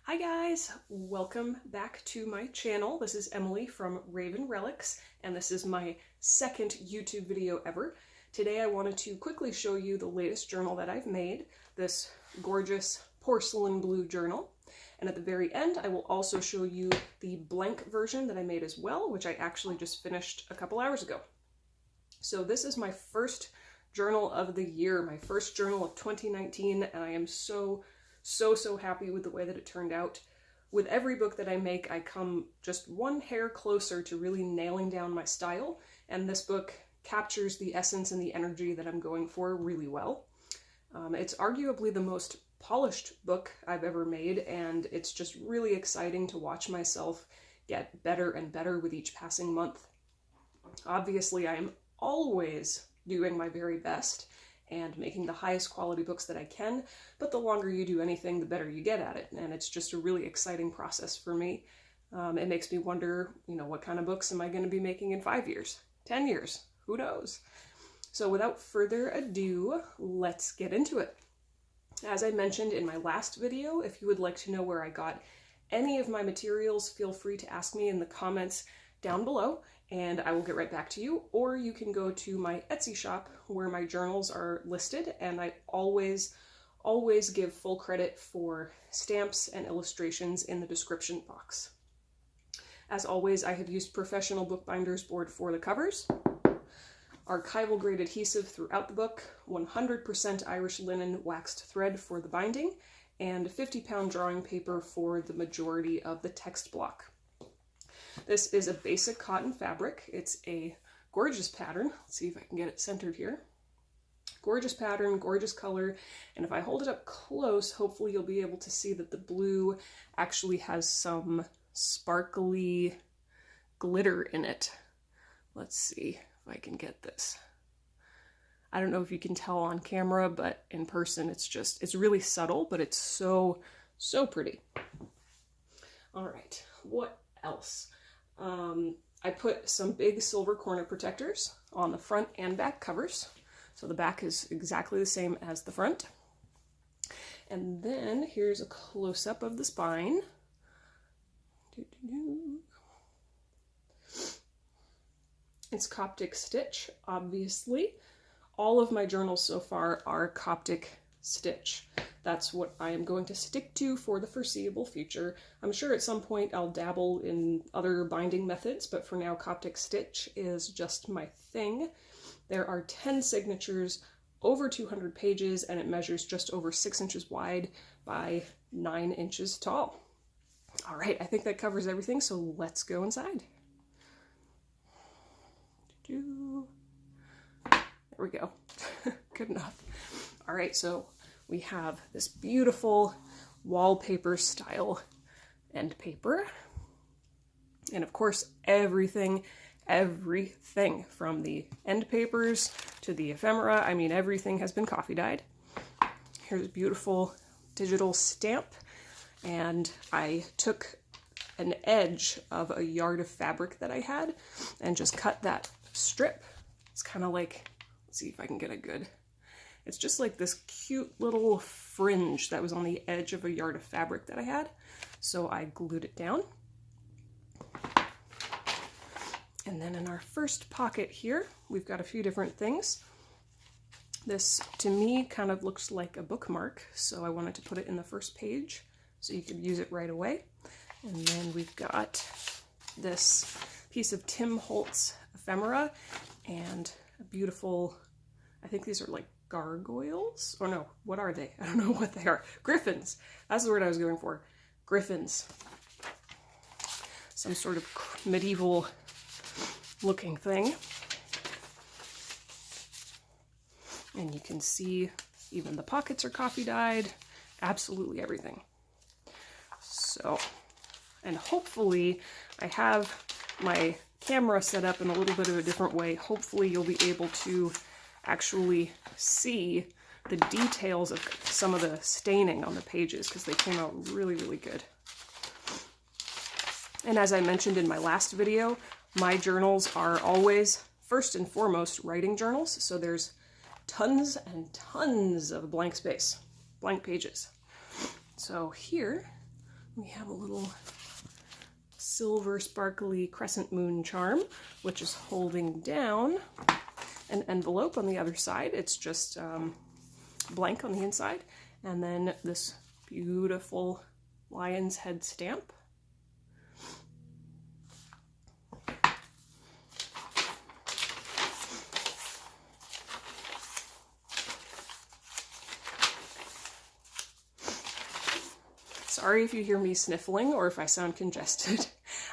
Hi guys, welcome back to my channel. This is Emily from Relics, and this is my second YouTube video ever. Today I wanted to quickly show you the latest journal that I've made, this gorgeous porcelain blue journal. And at the very end, I will also show you the blank version that I made as well, which I actually just finished a couple hours ago. So this is my first journal of the year, my first journal of 2019, and I am so happy with the way that it turned out. With every book that I make, I come just one hair closer to really nailing down my style, and this book captures the essence and the energy that I'm going for really well. It's arguably the most polished book I've ever made, and it's just really exciting to watch myself get better and better with each passing month. Obviously, I am always doing my very best and making the highest quality books that I can, but the longer you do anything, the better you get at it, and it's just a really exciting process for me. It makes me wonder, what kind of books am I going to be making in 5 years, 10 years, who knows? So without further ado, let's get into it. As I mentioned in my last video, if you would like to know where I got any of my materials, feel free to ask me in the comments down below, and I will get right back to you, or you can go to my Etsy shop where my journals are listed, and I always give full credit for stamps and illustrations in the description box. As always, I have used professional bookbinders board for the covers, archival grade adhesive throughout the book, 100% Irish linen waxed thread for the binding, and 50-pound drawing paper for the majority of the text block. This is a basic cotton fabric. It's a gorgeous pattern. Let's see if I can get it centered here. Gorgeous pattern, gorgeous color, and if I hold it up close, hopefully you'll be able to see that the blue actually has some sparkly glitter in it. Let's see if I can get this. I don't know if you can tell on camera, but in person it's really subtle, but it's so pretty. All right, what else? I put some big silver corner protectors on the front and back covers. So the back is exactly the same as the front. And then here's a close-up of the spine. It's Coptic stitch, obviously. All of my journals so far are Coptic stitch. That's what I am going to stick to for the foreseeable future. I'm sure at some point I'll dabble in other binding methods, but for now Coptic stitch is just my thing. There are 10 signatures, over 200 pages, and it measures just over 6 inches wide by 9 inches tall. All right, I think that covers everything, so let's go inside. There we go. Good enough. All right, so we have this beautiful wallpaper style end paper. And of course, everything from the end papers to the ephemera, I mean, everything has been coffee dyed. Here's a beautiful digital stamp. And I took an edge of a yard of fabric that I had and just cut that strip. It's kind of like, let's see if I can get a good... It's just like this cute little fringe that was on the edge of a yard of fabric that I had. So I glued it down. And then in our first pocket here, we've got a few different things. This, to me, kind of looks like a bookmark, so I wanted to put it in the first page so you could use it right away. And then we've got this piece of Tim Holtz ephemera and a beautiful, I think these are like gargoyles? Or no, what are they? I don't know what they are. Griffins. That's the word I was going for. Griffins. Some sort of medieval looking thing. And you can see even the pockets are coffee dyed. Absolutely everything. So, and hopefully I have my camera set up in a little bit of a different way. Hopefully you'll be able to actually see the details of some of the staining on the pages because they came out really good. And as I mentioned in my last video, my journals are always first and foremost writing journals, so there's tons and tons of blank space, blank pages. So here We have a little silver sparkly crescent moon charm, which is holding down an envelope on the other side. It's just blank on the inside. And then this beautiful lion's head stamp. Sorry if you hear me sniffling or if I sound congested.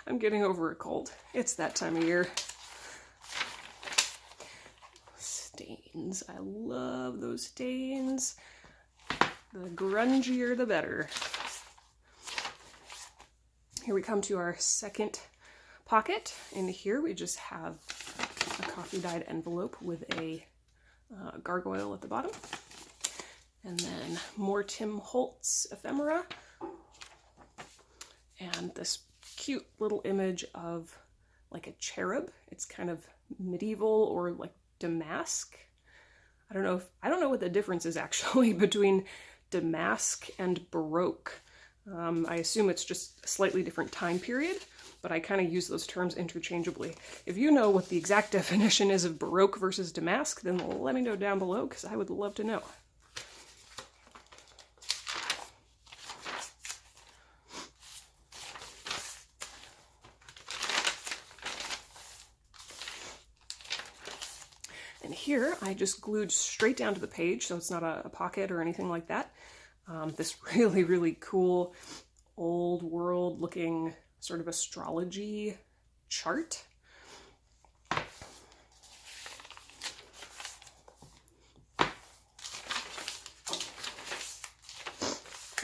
I'm getting over a cold. It's that time of year. Stains. I love those stains. The grungier, the better. Here we come to our second pocket. In here we just have a coffee-dyed envelope with a gargoyle at the bottom. And then more Tim Holtz ephemera. And this cute little image of like a cherub. It's kind of medieval or like damask. I don't know what the difference is actually between damask and Baroque. I assume it's just a slightly different time period, but I kind of use those terms interchangeably. If you know what the exact definition is of Baroque versus damask, then let me know down below because I would love to know. And here I just glued straight down to the page, so it's not a pocket or anything like that. This really cool old world looking sort of astrology chart.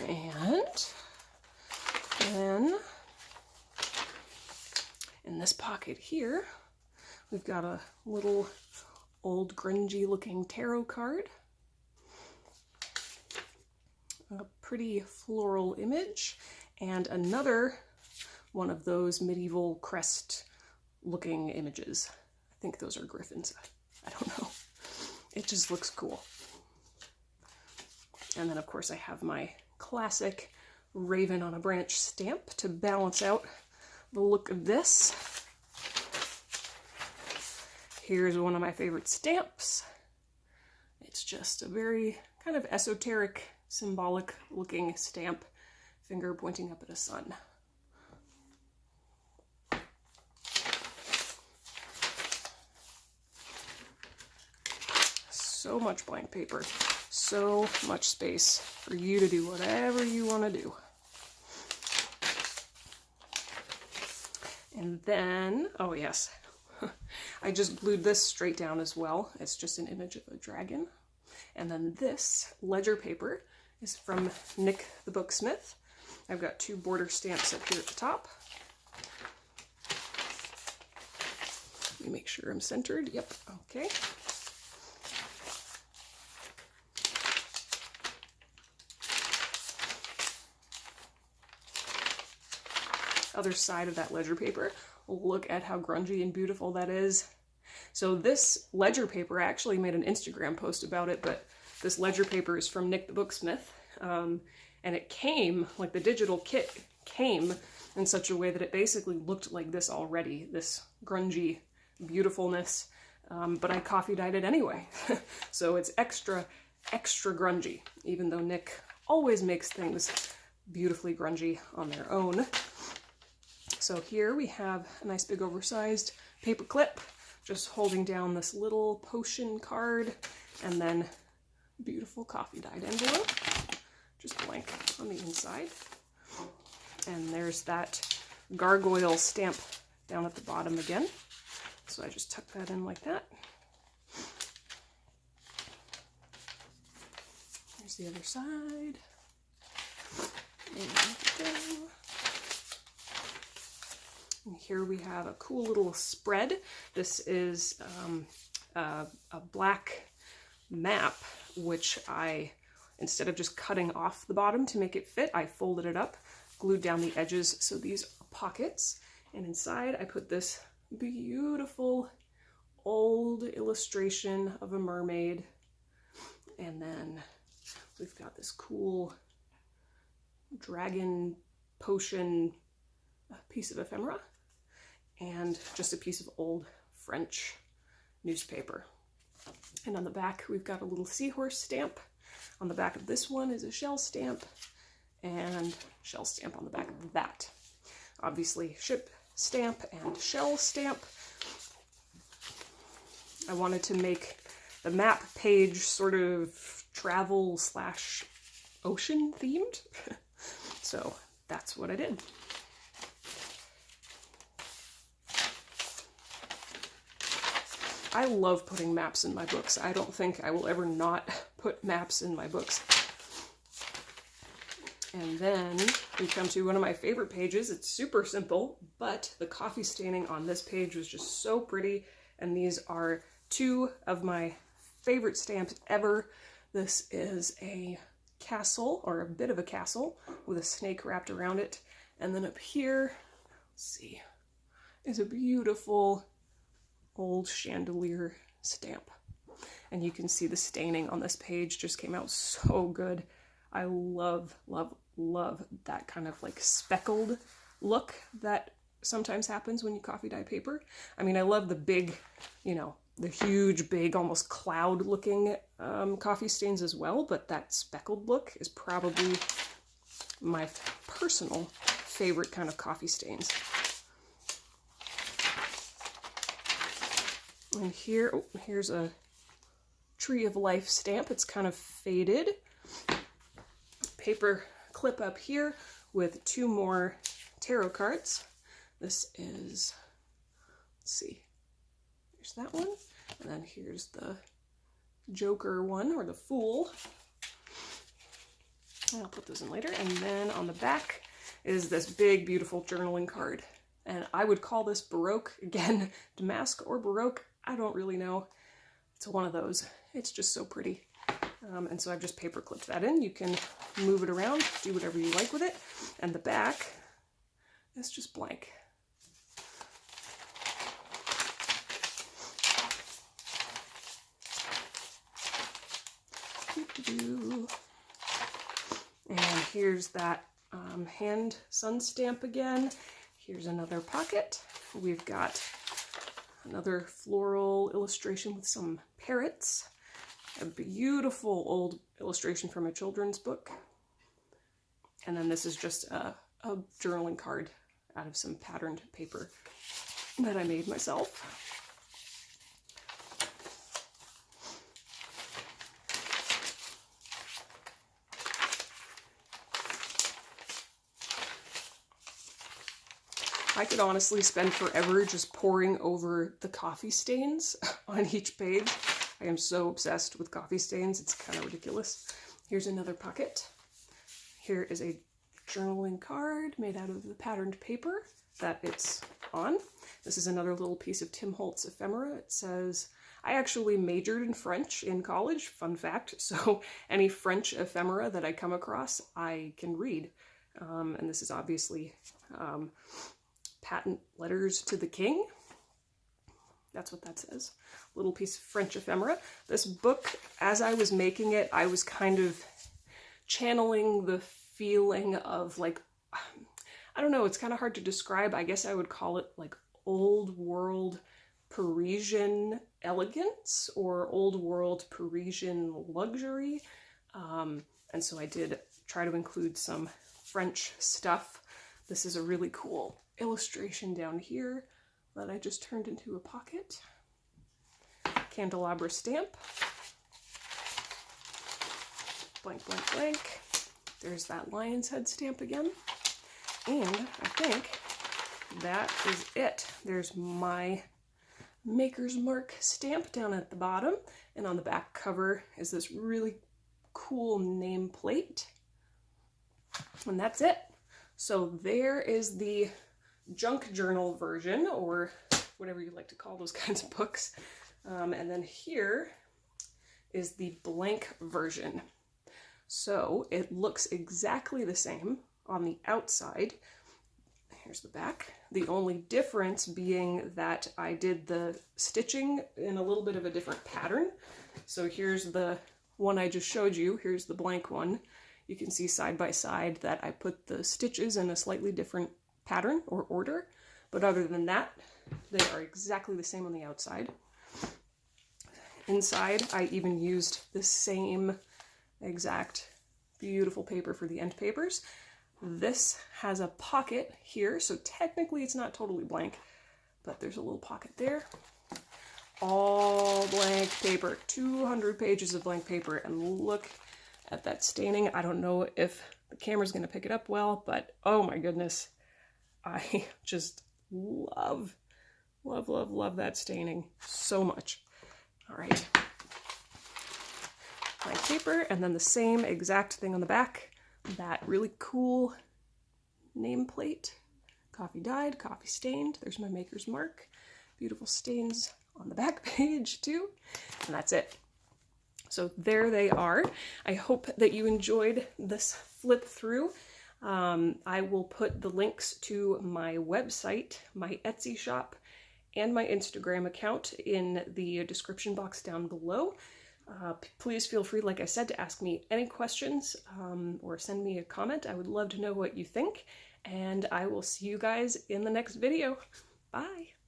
And then in this pocket here, we've got a little old grungy looking tarot card. A pretty floral image, and another one of those medieval crest looking images. I think those are griffins. I don't know. It just looks cool. And then of course I have my classic raven on a branch stamp to balance out the look of this. Here's one of my favorite stamps. It's just a very kind of esoteric, symbolic looking stamp, finger pointing up at a sun. So much blank paper, so much space for you to do whatever you want to do. And then, oh yes, I just glued this straight down as well. It's just an image of a dragon. And then this ledger paper is from Nick the Booksmith. I've got two border stamps up here at the top. Let me make sure I'm centered. Yep, okay. Other side of that ledger paper. Look at how grungy and beautiful that is. So this ledger paper, I actually made an Instagram post about it, but this ledger paper is from Nick the Booksmith. And it came, like the digital kit came in such a way that it basically looked like this already, this grungy beautifulness, but I coffee dyed it anyway. So it's extra grungy, even though Nick always makes things beautifully grungy on their own. So here we have a nice big oversized paper clip, just holding down this little potion card, and then beautiful coffee dyed envelope, just blank on the inside. And there's that gargoyle stamp down at the bottom again. So I just tuck that in like that. Here's the other side. And here we have a cool little spread. This is a black map, which I, instead of just cutting off the bottom to make it fit, I folded it up, glued down the edges, so these are pockets. And inside I put this beautiful old illustration of a mermaid. And then we've got this cool dragon potion piece of ephemera, and just a piece of old French newspaper. And on the back, we've got a little seahorse stamp. On the back of this one is a shell stamp, and shell stamp on the back of that. Obviously, ship stamp and shell stamp. I wanted to make the map page sort of travel / ocean themed. So that's what I did. I love putting maps in my books. I don't think I will ever not put maps in my books. And then we come to one of my favorite pages. It's super simple, but the coffee staining on this page was just so pretty. And these are two of my favorite stamps ever. This is a castle, or a bit of a castle, with a snake wrapped around it. And then up here, let's see, is a beautiful old chandelier stamp. And you can see the staining on this page just came out so good. I love, love, love that kind of like speckled look that sometimes happens when you coffee dye paper. I mean, I love the big, you know, the huge, big, almost cloud looking coffee stains as well, but that speckled look is probably my personal favorite kind of coffee stains. And here, oh, here's a Tree of Life stamp. It's kind of faded. Paper clip up here with two more tarot cards. This is, let's see, here's that one. And then here's the Joker one, or the Fool. I'll put those in later. And then on the back is this big, beautiful journaling card. And I would call this Baroque. Again, Damask or Baroque, I don't really know. It's one of those. It's just so pretty. And so I've just paper clipped that in. You can move it around, do whatever you like with it. And the back is just blank. And here's that hand sun stamp again. Here's another pocket. We've got another floral illustration with some parrots. A beautiful old illustration from a children's book. And then this is just a journaling card out of some patterned paper that I made myself. I could honestly spend forever just poring over the coffee stains on each page. I am so obsessed with coffee stains, it's kind of ridiculous. Here's another pocket. Here is a journaling card made out of the patterned paper that it's on. This is another little piece of Tim Holtz ephemera. It says, I actually majored in French in college, fun fact, so any French ephemera that I come across, I can read. And this is obviously patent letters to the king. That's what that says. Little piece of French ephemera. This book, as I was making it, I was kind of channeling the feeling of like, I don't know, it's kind of hard to describe. I guess I would call it like old world Parisian elegance or old world Parisian luxury. And so I did try to include some French stuff. This is a really cool illustration down here that I just turned into a pocket. Candelabra stamp. Blank, blank, blank. There's that lion's head stamp again. And I think that is it. There's my Maker's Mark stamp down at the bottom. And on the back cover is this really cool nameplate. And that's it. So there is the junk journal version, or whatever you like to call those kinds of books. And then here is the blank version. So it looks exactly the same on the outside. Here's the back. The only difference being that I did the stitching in a little bit of a different pattern. So here's the one I just showed you. Here's the blank one. you can see side by side that I put the stitches in a slightly different pattern or order. But other than that, they are exactly the same on the outside. Inside, I even used the same exact beautiful paper for the end papers. This has a pocket here, so technically it's not totally blank, but there's a little pocket there. All blank paper, 200 pages of blank paper, and look at that staining. I don't know if the camera's going to pick it up well, but oh my goodness, I just love that staining so much. All right, blank paper, and then the same exact thing on the back, that really cool nameplate. Coffee dyed, coffee stained. There's my maker's mark. Beautiful stains on the back page too, and that's it. So there they are. I hope that you enjoyed this flip through. I will put the links to my website, my Etsy shop, and my Instagram account in the description box down below. Please feel free, like I said, to ask me any questions or send me a comment. I would love to know what you think, and I will see you guys in the next video. Bye!